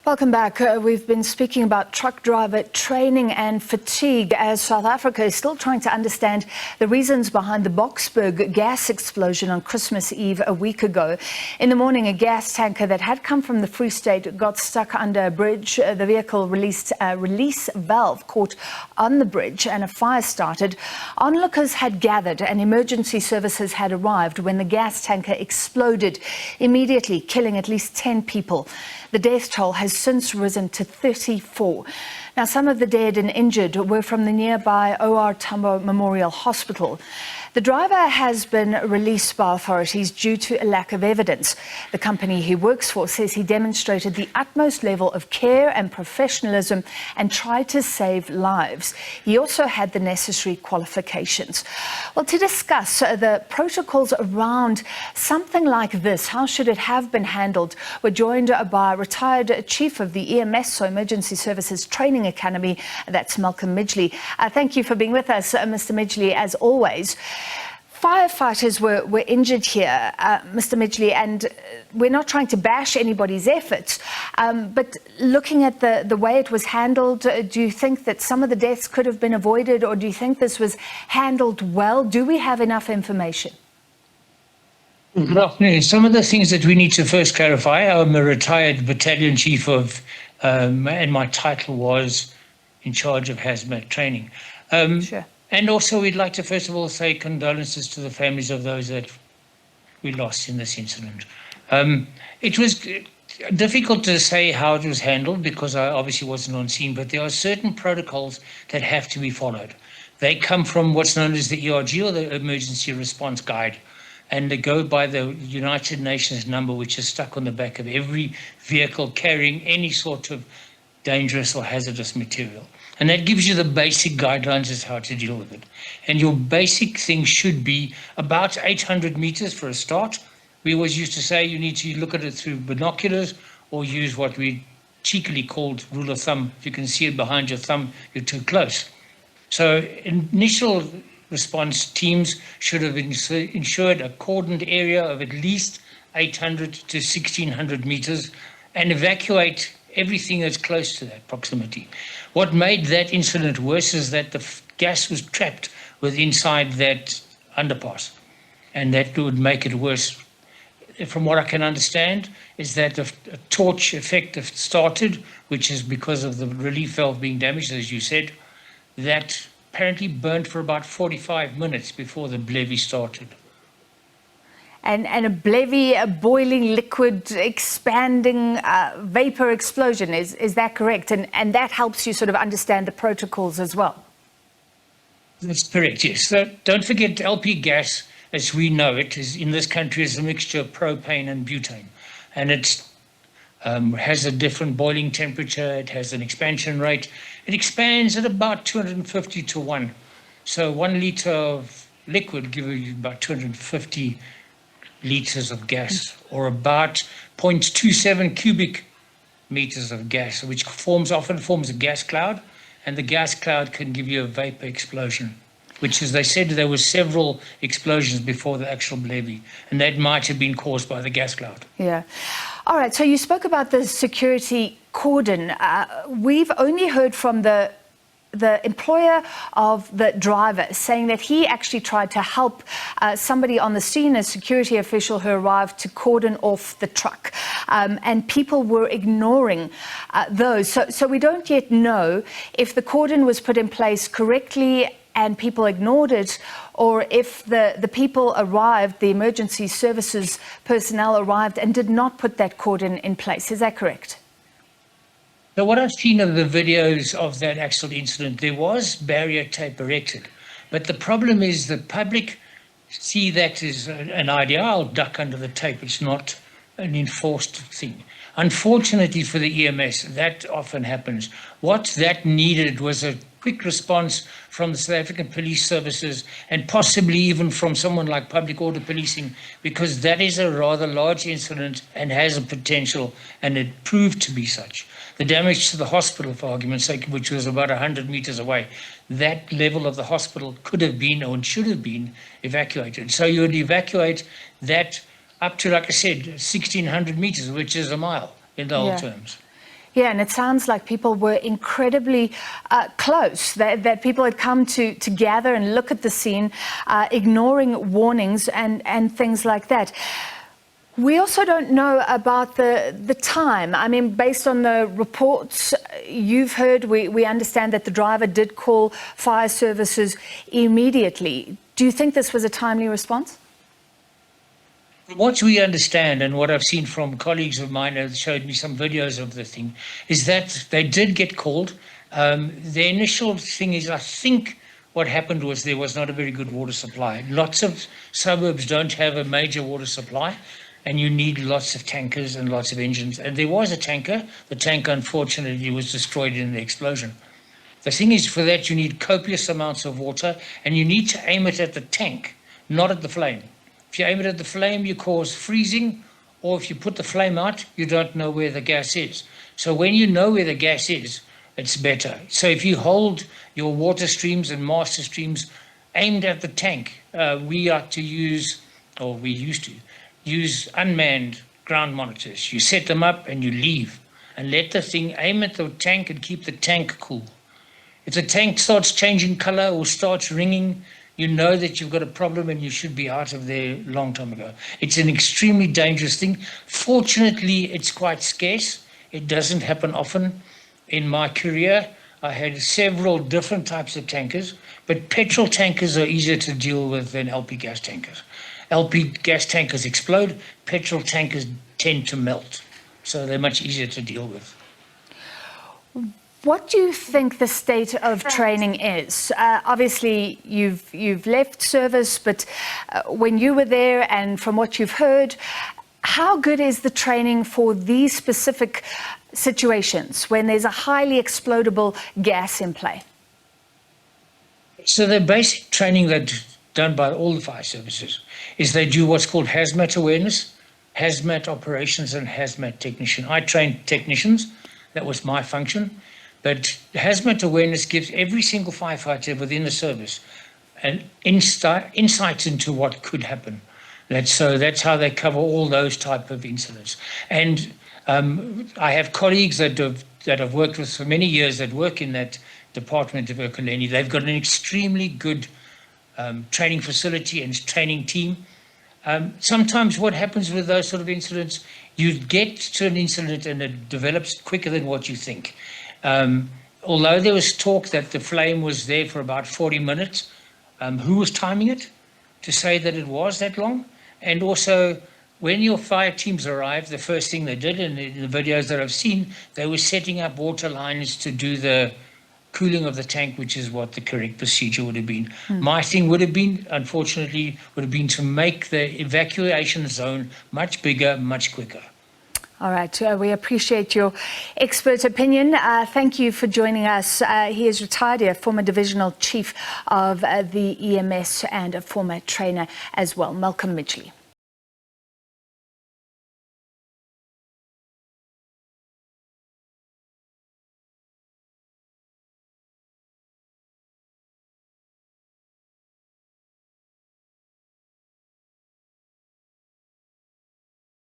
Welcome back. We've been speaking about truck driver training and fatigue as South Africa is still trying to understand the reasons behind the Boksburg gas explosion on Christmas Eve a week ago. In the morning, a gas tanker that had come from the Free State got stuck under a bridge. The vehicle released a release valve caught on the bridge and a fire started. Onlookers had gathered and emergency services had arrived when the gas tanker exploded, immediately killing at least 10 people. The death toll has since risen to 34. Now, some of the dead and injured were from the nearby Tambo Memorial Hospital. The driver has been released by authorities due to a lack of evidence. The company he works for says he demonstrated the utmost level of care and professionalism and tried to save lives. He also had the necessary qualifications. Well, to discuss the protocols around something like this, how should it have been handled, we're joined by retired chief of the EMS, so Emergency Services Training Academy, that's Midgley. Thank you for being with us, Mr. Midgley, as always. Firefighters were injured here, Mr. Midgley, and we're not trying to bash anybody's efforts, but looking at the way it was handled, do you think that some of the deaths could have been avoided, or do you think this was handled well? Do we have enough information? Good afternoon. Some of the things that we need to first clarify, I'm a retired battalion chief of, and my title was in charge of hazmat training. Sure. And also, we'd like to, first of all, say condolences to the families of those that we lost in this incident. It was difficult to say how it was handled because I obviously wasn't on scene, but there are certain protocols that have to be followed. They come from what's known as the ERG, or the Emergency Response Guide, and they go by the United Nations number, which is stuck on the back of every vehicle carrying any sort of dangerous or hazardous material. And that gives you the basic guidelines as how to deal with it. And your basic thing should be about 800 meters for a start. We always used to say you need to look at it through binoculars or use what we cheekily called rule of thumb. If you can see it behind your thumb, you're too close. So initial response teams should have ensured a cordoned area of at least 800 to 1600 meters and evacuate everything that's close to that proximity. What made that incident worse is that the gas was trapped inside that underpass, and that would make it worse. From what I can understand, is that a torch effect started, which is because of the relief valve being damaged, as you said, that apparently burned for about 45 minutes before the levy started. And a levy, a boiling liquid, expanding vapor explosion, is that correct? And that helps you sort of understand the protocols as well? That's correct, yes. So don't forget, LP gas, as we know it, is in this country is a mixture of propane and butane. And it has a different boiling temperature, it has an expansion rate. It expands at about 250 to 1. So 1 liter of liquid gives you about 250 liters of gas, or about 0.27 cubic meters of gas, which often forms a gas cloud, and the gas cloud can give you a vapor explosion, which, as they said, there were several explosions before the actual levy, and that might have been caused by the gas cloud. Yeah. All right, so you spoke about the security cordon. We've only heard from the employer of the driver saying that he actually tried to help somebody on the scene, a security official who arrived to cordon off the truck. And people were ignoring those. So we don't yet know if the cordon was put in place correctly and people ignored it, or if the people arrived, the emergency services personnel arrived and did not put that cordon in place. Is that correct? So what I've seen of the videos of that actual incident, there was barrier tape erected. But the problem is the public see that as an idea. I'll duck under the tape. It's not an enforced thing. Unfortunately for the EMS, that often happens. What that needed was a quick response from the South African Police Services, and possibly even from someone like Public Order Policing, because that is a rather large incident and has a potential, and it proved to be such. The damage to the hospital, for argument's sake, which was about 100 meters away, that level of the hospital could have been or should have been evacuated. So you would evacuate that up to, like I said, 1,600 meters, which is a mile in dollar terms. Yeah, and it sounds like people were incredibly close, that people had come to gather and look at the scene, ignoring warnings and things like that. We also don't know about the time. I mean, based on the reports you've heard, we understand that the driver did call fire services immediately. Do you think this was a timely response? From what we understand and what I've seen from colleagues of mine who showed me some videos of the thing, is that they did get called. The initial thing is, I think what happened was there was not a very good water supply. Lots of suburbs don't have a major water supply, and you need lots of tankers and lots of engines. And there was a tanker. The tanker, unfortunately, was destroyed in the explosion. The thing is, for that, you need copious amounts of water, and you need to aim it at the tank, not at the flame. If you aim it at the flame, you cause freezing, or if you put the flame out, you don't know where the gas is. So when you know where the gas is, it's better. So if you hold your water streams and master streams aimed at the tank, we are to use, or we used to, use unmanned ground monitors. You set them up and you leave and let the thing aim at the tank and keep the tank cool. If the tank starts changing color or starts ringing, you know that you've got a problem and you should be out of there a long time ago. It's an extremely dangerous thing. Fortunately, it's quite scarce. It doesn't happen often. In my career, I had several different types of tankers, but petrol tankers are easier to deal with than LP gas tankers. LP gas tankers explode, petrol tankers tend to melt. So they're much easier to deal with. What do you think the state of training is? Obviously, you've left service, but when you were there and from what you've heard, how good is the training for these specific situations when there's a highly explodable gas in play? So the basic training that's done by all the fire services is they do what's called hazmat awareness, hazmat operations, and hazmat technician. I trained technicians. That was my function. But hazmat awareness gives every single firefighter within the service an insight into what could happen. That's how they cover all those type of incidents. And I have colleagues that I've worked with for many years that work in that department of Ekurhuleni. They've got an extremely good training facility and training team. Sometimes what happens with those sort of incidents, you get to an incident and it develops quicker than what you think. Although there was talk that the flame was there for about 40 minutes, who was timing it to say that it was that long? And also, when your fire teams arrived, the first thing they did, in the videos that I've seen, they were setting up water lines to do the cooling of the tank, which is what the correct procedure would have been. My thing would have been, unfortunately, to make the evacuation zone much bigger, much quicker. All right, we appreciate your expert opinion. Thank you for joining us. He is retired here, former divisional chief of the EMS and a former trainer as well, Malcolm Midgley.